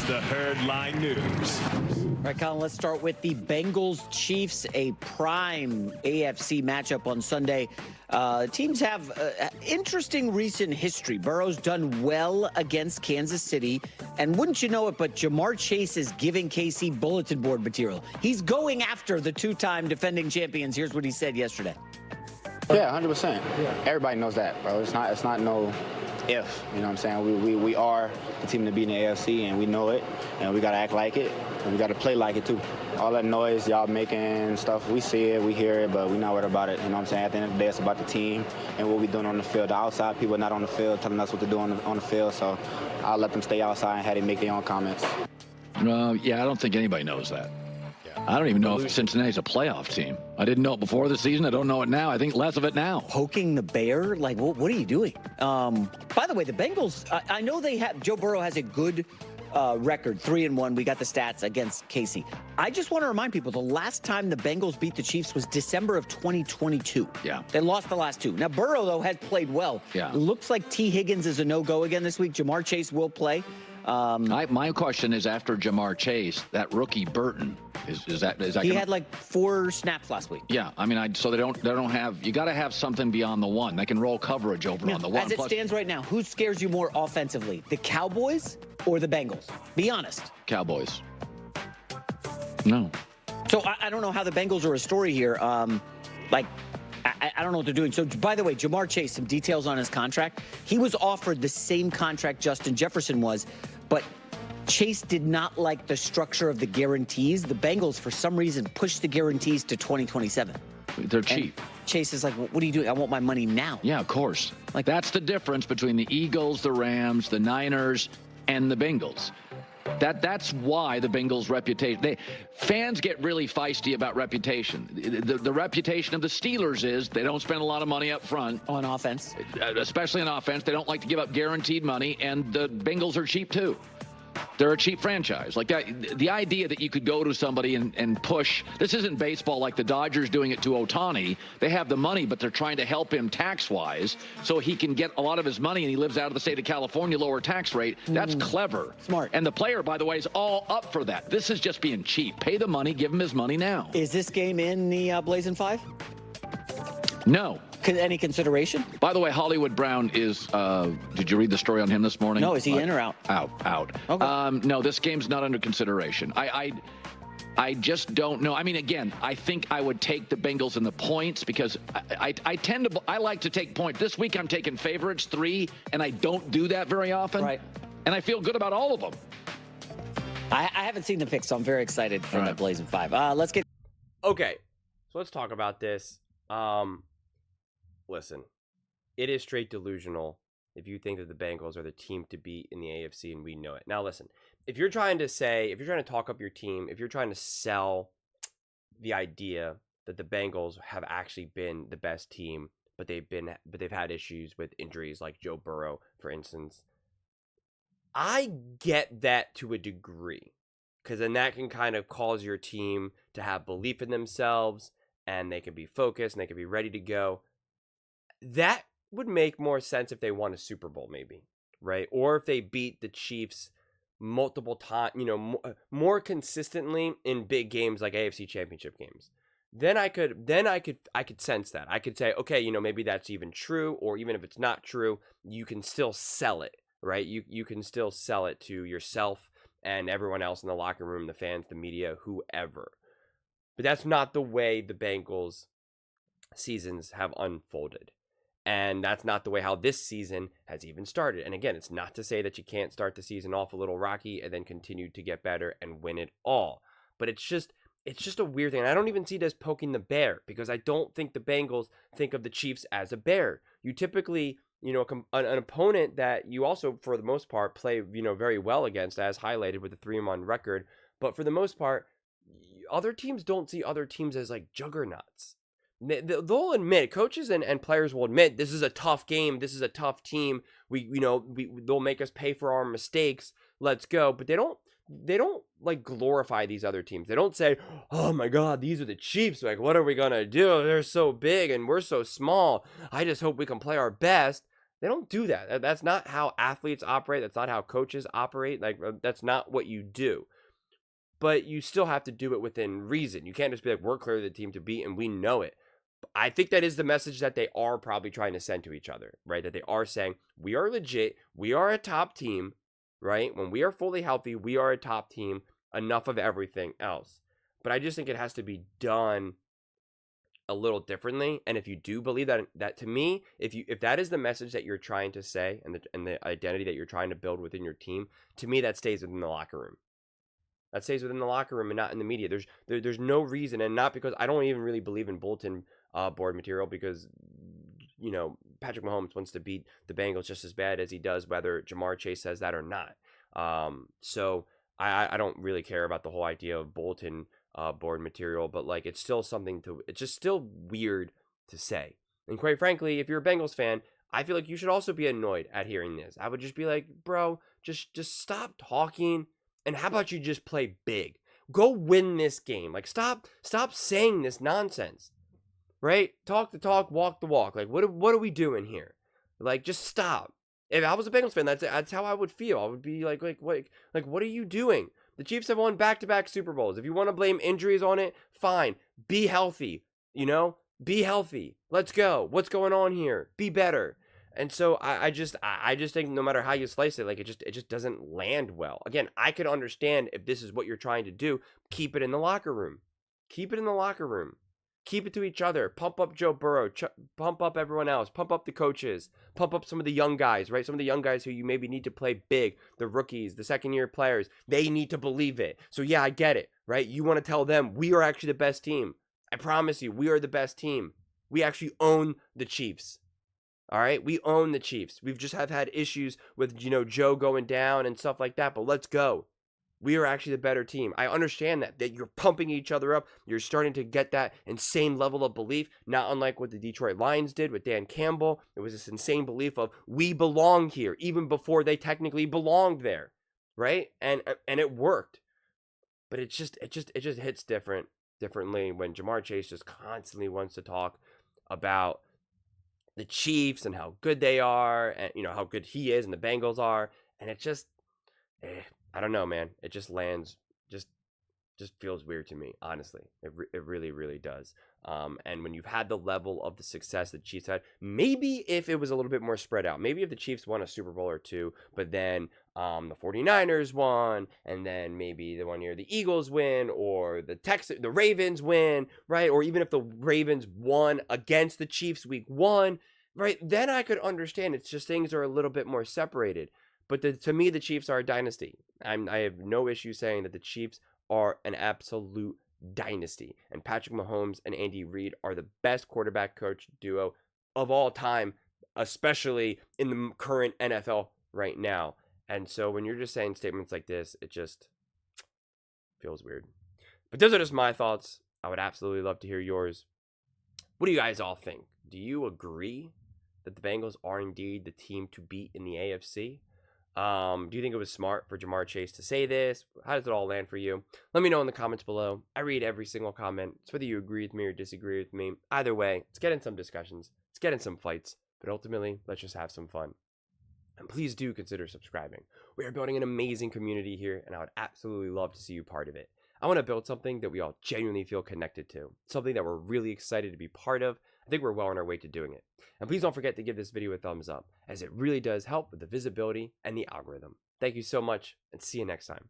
It's the Herd Line News. All right, Colin, let's start with the Bengals-Chiefs, a prime AFC matchup on Sunday. Teams have interesting recent history. Burrow's done well against Kansas City, and wouldn't you know it, but Jamar Chase is giving KC bulletin board material. He's going after the two-time defending champions. Here's what he said yesterday. Yeah, 100%. Everybody knows that, bro. It's not no if, you know what I'm saying? We are the team to beat in the AFC, and we know it, and we got to act like it, and we got to play like it, too. All that noise y'all making stuff, we see it, we hear it, but we're not worried about it, you know what I'm saying? At the end of the day, it's about the team and what we're doing on the field. The outside people are not on the field telling us what to do on the field, so I'll let them stay outside and have them make their own comments. Yeah, I don't think anybody knows that. I don't even know if Cincinnati's a playoff team. I didn't know it before the season. I don't know it now. I think less of it now. Poking the bear? Like, what are you doing? By the way, the Bengals, I know they have, Joe Burrow has a good record, 3-1. We got the stats against KC. I just want to remind people, the last time the Bengals beat the Chiefs was December of 2022. Yeah. They lost the last two. Now, Burrow, though, has played well. Yeah. It looks like T. Higgins is a no-go again this week. Jamar Chase will play. My question is, after Jamar Chase, that rookie Burton, is that he had like 4 snaps last week. Yeah, I mean, so they don't have, you got to have something beyond the one. They can roll coverage over on the one. As it stands right now, who scares you more offensively, the Cowboys or the Bengals? Be honest. Cowboys. No. So I don't know how the Bengals are a story here. I don't know what they're doing. So, by the way, Jamar Chase, some details on his contract. He was offered the same contract Justin Jefferson was, but Chase did not like the structure of the guarantees. The Bengals, for some reason, pushed the guarantees to 2027. They're cheap. And Chase is like, what are you doing? I want my money now. Yeah, of course. Like, that's the difference between the Eagles, the Rams, the Niners, and the Bengals. That's why the Bengals' reputation. Fans get really feisty about reputation. The reputation of the Steelers is they don't spend a lot of money up front. On offense. Especially on offense. They don't like to give up guaranteed money, and the Bengals are cheap, too. They're a cheap franchise. Like that, the idea that you could go to somebody and push. This isn't baseball like the Dodgers doing it to Ohtani. They have the money, but they're trying to help him tax-wise so he can get a lot of his money, and he lives out of the state of California, lower tax rate. That's clever. Smart. And the player, by the way, is all up for that. This is just being cheap. Pay the money, give him his money now. Is this game in the Blazing 5? No. Any consideration? By the way, Hollywood Brown is, did you read the story on him this morning? No, is he in or out? Out. Okay. No, this game's not under consideration. I just don't know. I mean, again, I think I would take the Bengals in the points because I like to take points. This week I'm taking favorites 3, and I don't do that very often. Right. And I feel good about all of them. I haven't seen the picks, so I'm very excited for the Blazing 5. Let's get. Okay, so let's talk about this. Listen, it is straight delusional if you think that the Bengals are the team to beat in the AFC, and we know it. Now, listen, if you're trying to talk up your team, if you're trying to sell the idea that the Bengals have actually been the best team, but they've had issues with injuries like Joe Burrow, for instance, I get that to a degree, because then that can kind of cause your team to have belief in themselves, and they can be focused, and they can be ready to go. That would make more sense if they won a Super Bowl, maybe, right? Or if they beat the Chiefs multiple times, more consistently in big games like AFC Championship games. Then I could sense that. I could say, okay, maybe that's even true, or even if it's not true, you can still sell it, right? You can still sell it to yourself and everyone else in the locker room, the fans, the media, whoever. But that's not the way the Bengals seasons have unfolded. And that's not the way how this season has even started. And again, it's not to say that you can't start the season off a little rocky and then continue to get better and win it all. But it's just a weird thing. And I don't even see it as poking the bear, because I don't think the Bengals think of the Chiefs as a bear. You typically, an opponent that you also, for the most part, play, very well against, as highlighted with a 3-1 record. But for the most part, other teams don't see other teams as like juggernauts. They'll admit, coaches and players will admit, this is a tough game. This is a tough team. They'll make us pay for our mistakes. Let's go. But they don't like glorify these other teams. They don't say, oh my God, these are the Chiefs. Like, what are we going to do? They're so big and we're so small. I just hope we can play our best. They don't do that. That's not how athletes operate. That's not how coaches operate. Like, that's not what you do. But you still have to do it within reason. You can't just be like, we're clearly the team to beat and we know it. I think that is the message that they are probably trying to send to each other, right? That they are saying, we are legit. We are a top team, right? When we are fully healthy, we are a top team. Enough of everything else. But I just think it has to be done a little differently. And if you do believe that to me, if that is the message that you're trying to say and the identity that you're trying to build within your team, to me that stays within the locker room. That stays within the locker room and not in the media. There's no reason, and not because I don't even really believe in bulletin board material, because Patrick Mahomes wants to beat the Bengals just as bad as he does whether Jamar Chase says that or not. So I don't really care about the whole idea of bulletin board material, but like it's still something it's just still weird to say. And quite frankly, if you're a Bengals fan, I feel like you should also be annoyed at hearing this. I would just be like, bro, just stop talking, and how about you just play big? Go win this game. Like stop saying this nonsense. Right? Talk the talk, walk the walk. Like what are we doing here? Like just stop. If I was a Bengals fan, that's how I would feel. I would be like what are you doing? The Chiefs have won back-to-back Super Bowls. If you want to blame injuries on it, fine. Be healthy, Be healthy. Let's go. What's going on here? Be better. And so I just think no matter how you slice it, like it just doesn't land well. Again, I could understand if this is what you're trying to do. Keep it in the locker room. Keep it in the locker room. Keep it to each other. Pump up Joe Burrow. Pump up everyone else. Pump up the coaches. Pump up some of the young guys, right? Some of the young guys who you maybe need to play big. The rookies, the second-year players. They need to believe it. So, yeah, I get it, right? You want to tell them, we are actually the best team. I promise you, we are the best team. We actually own the Chiefs. All right? We own the Chiefs. We've just had issues with, Joe going down and stuff like that, but let's go. We are actually the better team. I understand that you're pumping each other up. You're starting to get that insane level of belief, not unlike what the Detroit Lions did with Dan Campbell. It was this insane belief of we belong here, even before they technically belonged there, right? And it worked. But it just hits differently when Jamar Chase just constantly wants to talk about the Chiefs and how good they are, and how good he is and the Bengals are, and it just I don't know, man. It just lands, just feels weird to me, honestly. It really, really does. And when you've had the level of the success the Chiefs had, maybe if it was a little bit more spread out, maybe if the Chiefs won a Super Bowl or two, but then the 49ers won, and then maybe the 1 year the Eagles win, or the Ravens win, right? Or even if the Ravens won against the Chiefs week 1, right? Then I could understand. It's just things are a little bit more separated. But to me, the Chiefs are a dynasty. I have no issue saying that the Chiefs are an absolute dynasty. And Patrick Mahomes and Andy Reid are the best quarterback coach duo of all time, especially in the current NFL right now. And so when you're just saying statements like this, it just feels weird. But those are just my thoughts. I would absolutely love to hear yours. What do you guys all think? Do you agree that the Bengals are indeed the team to beat in the AFC? Do you think it was smart for Jamar Chase to say this? How does it all land for you? Let me know in the comments below. I read every single comment. It's whether you agree with me or disagree with me. Either way, let's get in some discussions. Let's get in some fights. But ultimately, let's just have some fun. And please do consider subscribing. We are building an amazing community here, and I would absolutely love to see you part of it. I want to build something that we all genuinely feel connected to. Something that we're really excited to be part of. I think we're well on our way to doing it. And please don't forget to give this video a thumbs up, as it really does help with the visibility and the algorithm. Thank you so much, and see you next time.